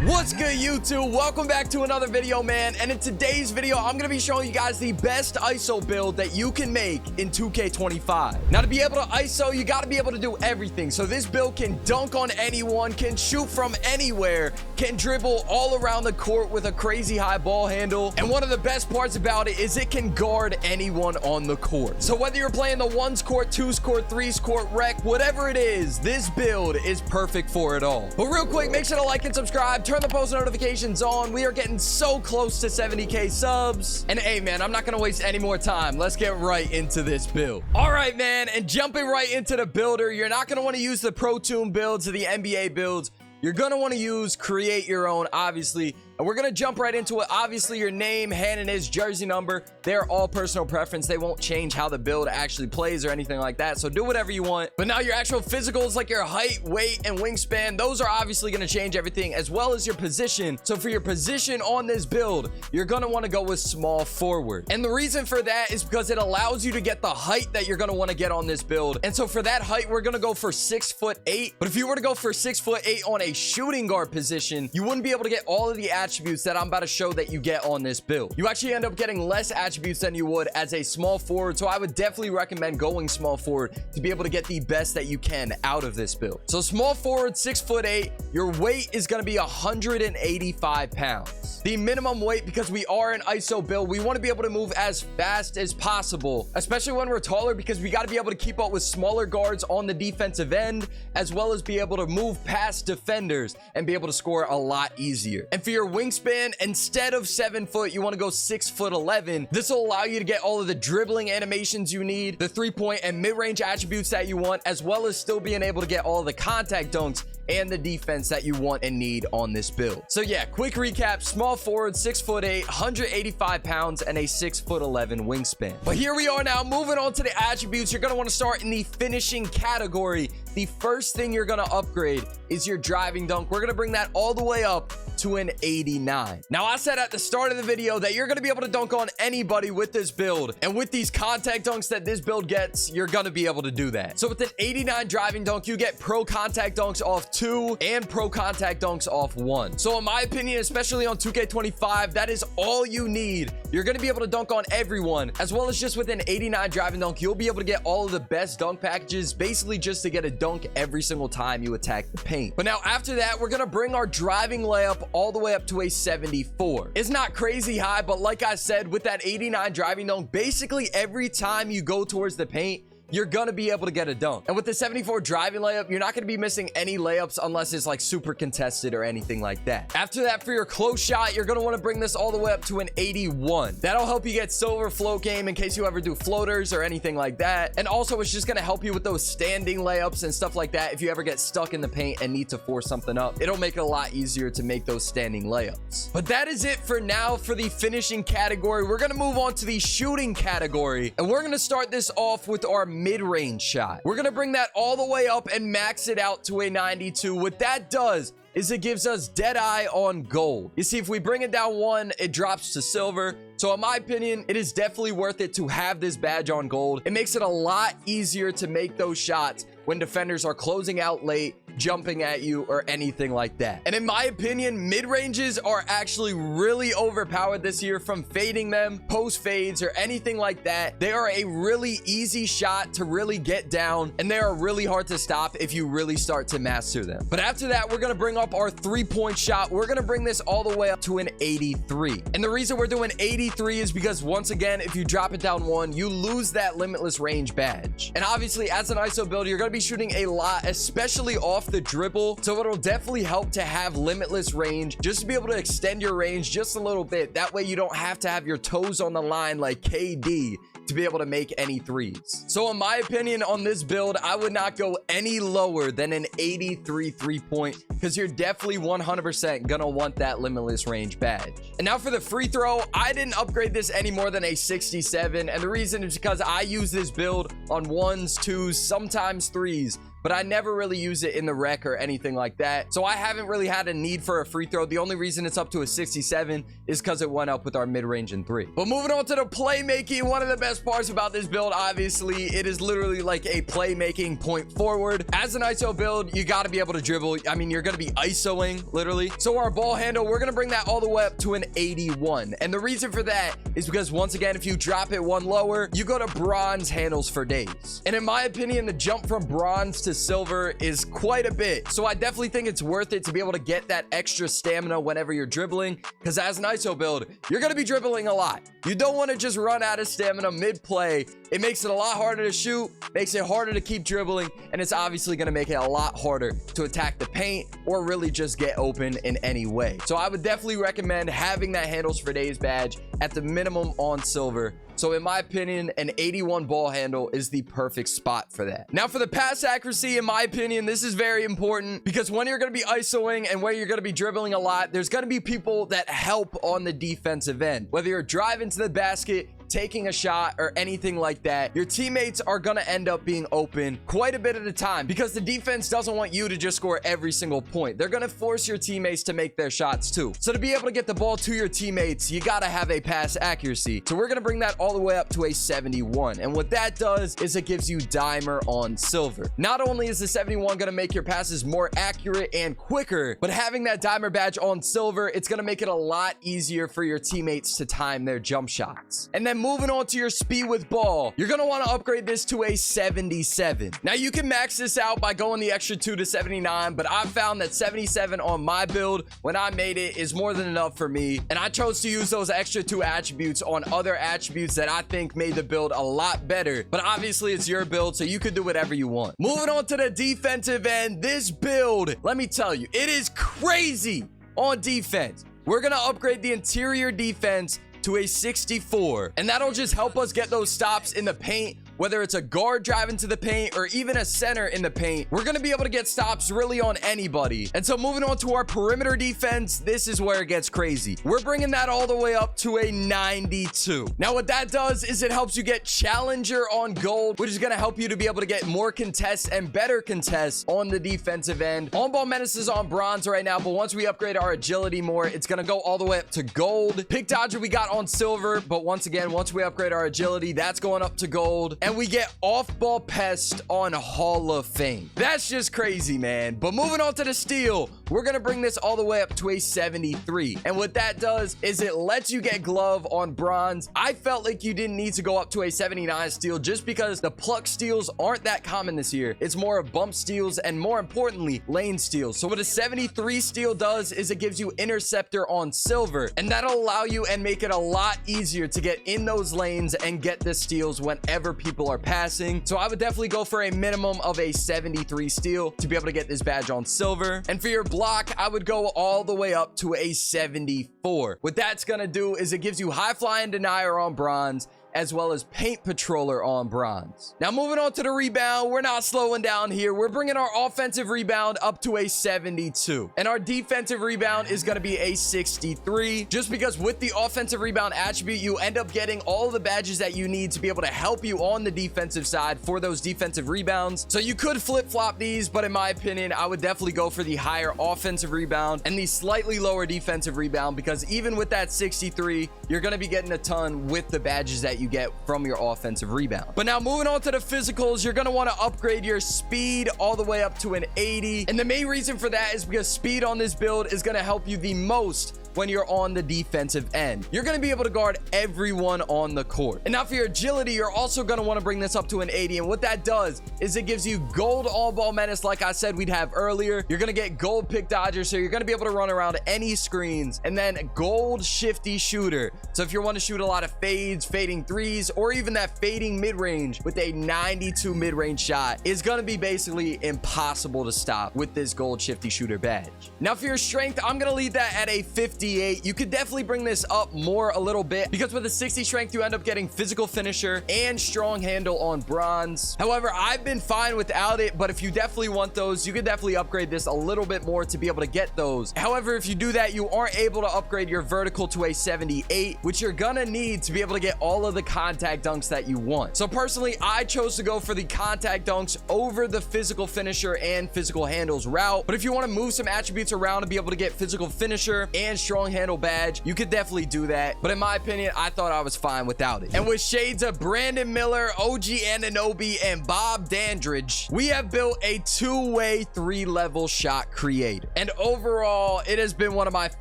What's good, YouTube? Welcome back to another video, man. And in today's video, I'm gonna be showing you guys the best ISO build that you can make in 2K25. Now, to be able to ISO, you gotta be able to do everything. So this build can dunk on anyone, can shoot from anywhere, can dribble all around the court with a crazy high ball handle. And one of the best parts about it is it can guard anyone on the court. So whether you're playing the ones court, twos court, threes court, rec, whatever it is, this build is perfect for it all. But real quick, make sure to like and subscribe, turn the post notifications on. We are getting so close to 70k subs. And hey, man, I'm not gonna waste any more time. Let's get right into this build. All right, man, and jumping right into the builder, you're not gonna want to use the Pro Toon builds or the NBA builds. You're gonna want to use create your own, obviously. And we're gonna jump right into it. Obviously, your name, hand, and his jersey number, they're all personal preference. They won't change how the build actually plays or anything like that. So do whatever you want. But now your actual physicals, like your height, weight, and wingspan, those are obviously gonna change everything, as well as your position. So for your position on this build, you're gonna want to go with small forward. And the reason for that is because it allows you to get the height that you're gonna want to get on this build. And so for that height, we're gonna go for 6'8". But if you were to go for 6'8" on a shooting guard position, you wouldn't be able to get all of the attributes that I'm about to show that you get on this build. You actually end up getting less attributes than you would as a small forward. So I would definitely recommend going small forward to be able to get the best that you can out of this build. So small forward, 6'8", your weight is going to be 185 pounds. The minimum weight, because we are an ISO build, we want to be able to move as fast as possible, especially when we're taller, because we got to be able to keep up with smaller guards on the defensive end, as well as be able to move past defenders and be able to score a lot easier. And for your wingspan, instead of 7 foot, you want to go 6'11". This will allow you to get all of the dribbling animations you need, the 3-point and mid-range attributes that you want, as well as still being able to get all the contact dunks and the defense that you want and need on this build. So yeah, quick recap: small forward, 6'8", 185 pounds, and a 6'11" wingspan. But here we are now, moving on to the attributes. You're gonna want to start in the finishing category. The first thing you're gonna upgrade is your driving dunk. We're gonna bring that all the way up to an 89. Now, I said at the start of the video that you're gonna be able to dunk on anybody with this build, and with these contact dunks that this build gets, you're gonna be able to do that. So with an 89 driving dunk, you get pro contact dunks off 2 and pro contact dunks off 1. So in my opinion, especially on 2K25, that is all you need. You're gonna be able to dunk on everyone, as well as just with an 89 driving dunk, you'll be able to get all of the best dunk packages, basically just to get a dunk every single time you attack the paint. But now after that, we're gonna bring our driving layup all the way up to a 74. It's not crazy high, but like I said, with that 89 driving dunk, basically every time you go towards the paint, you're gonna be able to get a dunk. And with the 74 driving layup, you're not gonna be missing any layups unless it's like super contested or anything like that. After that, for your close shot, you're gonna want to bring this all the way up to an 81. That'll help you get silver float game in case you ever do floaters or anything like that. And also, it's just gonna help you with those standing layups and stuff like that. If you ever get stuck in the paint and need to force something up, it'll make it a lot easier to make those standing layups. But that is it for now for the finishing category. We're gonna move on to the shooting category, and we're gonna start this off with our mid-range shot. We're gonna bring that all the way up and max it out to a 92. What that does is it gives us dead eye on gold. You see, if we bring it down 1, it drops to silver. So in my opinion, it is definitely worth it to have this badge on gold. It makes it a lot easier to make those shots when defenders are closing out late, jumping at you, or anything like that. And in my opinion, mid-ranges are actually really overpowered this year. From fading them, post fades, or anything like that, they are a really easy shot to really get down, and they are really hard to stop if you really start to master them. But after that, we're gonna bring up our 3-point shot. We're gonna bring this all the way up to an 83. And the reason we're doing 83 is because, once again, if you drop it down 1, you lose that limitless range badge. And obviously, as an ISO builder, you're gonna be shooting a lot, especially off the dribble. So it'll definitely help to have limitless range, just to be able to extend your range just a little bit. That way you don't have to have your toes on the line like KD to be able to make any threes. So in my opinion, on this build, I would not go any lower than an 83 3-point, because you're definitely 100% gonna want that limitless range badge. And now for the free throw, I didn't upgrade this any more than a 67, and the reason is because I use this build on 1s, 2s, sometimes 3s, but I never really use it in the rec or anything like that. So I haven't really had a need for a free throw. The only reason it's up to a 67 is because it went up with our mid-range in 3. But moving on to the playmaking, one of the best parts about this build, obviously, it is literally like a playmaking point forward. As an ISO build, you got to be able to dribble. I mean, you're going to be ISOing literally. So our ball handle, we're going to bring that all the way up to an 81. And the reason for that is because once again, if you drop it one lower, you go to bronze handles for days. And in my opinion, the jump from bronze to silver is quite a bit. So I definitely think it's worth it to be able to get that extra stamina whenever you're dribbling, because as an ISO build, you're going to be dribbling a lot. You don't want to just run out of stamina mid-play. It makes it a lot harder to shoot, makes it harder to keep dribbling, and it's obviously going to make it a lot harder to attack the paint or really just get open in any way. So I would definitely recommend having that handles for days badge at the minimum on silver. So in my opinion, an 81 ball handle is the perfect spot for that. Now for the pass accuracy, in my opinion, this is very important because when you're going to be ISOing and when you're going to be dribbling a lot, there's going to be people that help on the defensive end. Whether you're driving to the basket, taking a shot, or anything like that, your teammates are going to end up being open quite a bit at a time because the defense doesn't want you to just score every single point. They're going to force your teammates to make their shots too. So to be able to get the ball to your teammates, you got to have a pass accuracy. So we're going to bring that all the way up to a 71. And what that does is it gives you dimer on silver. Not only is the 71 going to make your passes more accurate and quicker, but having that dimer badge on silver, it's going to make it a lot easier for your teammates to time their jump shots. And then moving on to your speed with ball, you're going to want to upgrade this to a 77. Now you can max this out by going the extra 2 to 79, but I found that 77 on my build when I made it is more than enough for me. And I chose to use those extra 2 attributes on other attributes that I think made the build a lot better. But obviously it's your build, so you could do whatever you want. Moving on to the defensive end, this build, let me tell you, it is crazy on defense. We're going to upgrade the interior defense to a 64, and that'll just help us get those stops in the paint. Whether it's a guard driving to the paint or even a center in the paint, we're going to be able to get stops really on anybody. And so moving on to our perimeter defense, this is where it gets crazy. We're bringing that all the way up to a 92. Now what that does is it helps you get challenger on gold, which is going to help you to be able to get more contests and better contests on the defensive end. On ball menace is on bronze right now, but once we upgrade our agility more, it's going to go all the way up to gold. Pick dodger we got on silver, but once again, once we upgrade our agility, that's going up to gold. And we get off-ball pest on Hall of Fame. That's just crazy, man. But moving on to the steal, we're going to bring this all the way up to a 73. And what that does is it lets you get glove on bronze. I felt like you didn't need to go up to a 79 steal just because the pluck steals aren't that common this year. It's more of bump steals and more importantly, lane steals. So what a 73 steal does is it gives you interceptor on silver, and that'll allow you and make it a lot easier to get in those lanes and get the steals whenever people are passing. So I would definitely go for a minimum of a 73 steal to be able to get this badge on silver. And for your block, I would go all the way up to a 74. What that's gonna do is it gives you high flying denier on bronze, as well as paint patroller on bronze. Now moving on to the rebound, we're not slowing down here. We're bringing our offensive rebound up to a 72, and our defensive rebound is going to be a 63, just because with the offensive rebound attribute, you end up getting all the badges that you need to be able to help you on the defensive side for those defensive rebounds. So you could flip-flop these, but in my opinion, I would definitely go for the higher offensive rebound and the slightly lower defensive rebound, because even with that 63, you're going to be getting a ton with the badges that you get from your offensive rebound. But now moving on to the physicals, you're going to want to upgrade your speed all the way up to an 80. And the main reason for that is because speed on this build is going to help you the most when you're on the defensive end. You're going to be able to guard everyone on the court. And now for your agility, you're also going to want to bring this up to an 80. And what that does is it gives you gold all-ball menace, like I said we'd have earlier. You're going to get gold pick dodger, so you're going to be able to run around any screens. And then gold shifty shooter. So if you want to shoot a lot of fades, fading threes, or even that fading mid-range with a 92 mid-range shot, is going to be basically impossible to stop with this gold shifty shooter badge. Now for your strength, I'm going to leave that at a 50 68. You could definitely bring this up more a little bit because with a 60 strength, you end up getting physical finisher and strong handle on bronze. However, I've been fine without it, but if you definitely want those, you could definitely upgrade this a little bit more to be able to get those. However, if you do that, you aren't able to upgrade your vertical to a 78, which you're gonna need to be able to get all of the contact dunks that you want. So personally, I chose to go for the contact dunks over the physical finisher and physical handles route. But if you want to move some attributes around to be able to get physical finisher and strong handle badge, you could definitely do that. But in my opinion, I thought I was fine without it. And with shades of Brandon Miller, OG Anunoby, and Bob Dandridge, we have built a two-way 3-level shot creator. And overall, it has been one of my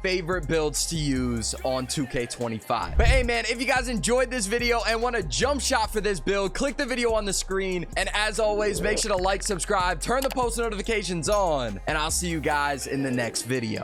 favorite builds to use on 2K25. But hey man, if you guys enjoyed this video and want a jump shot for this build, click the video on the screen. And as always, make sure to like, subscribe, turn the post notifications on, and I'll see you guys in the next video.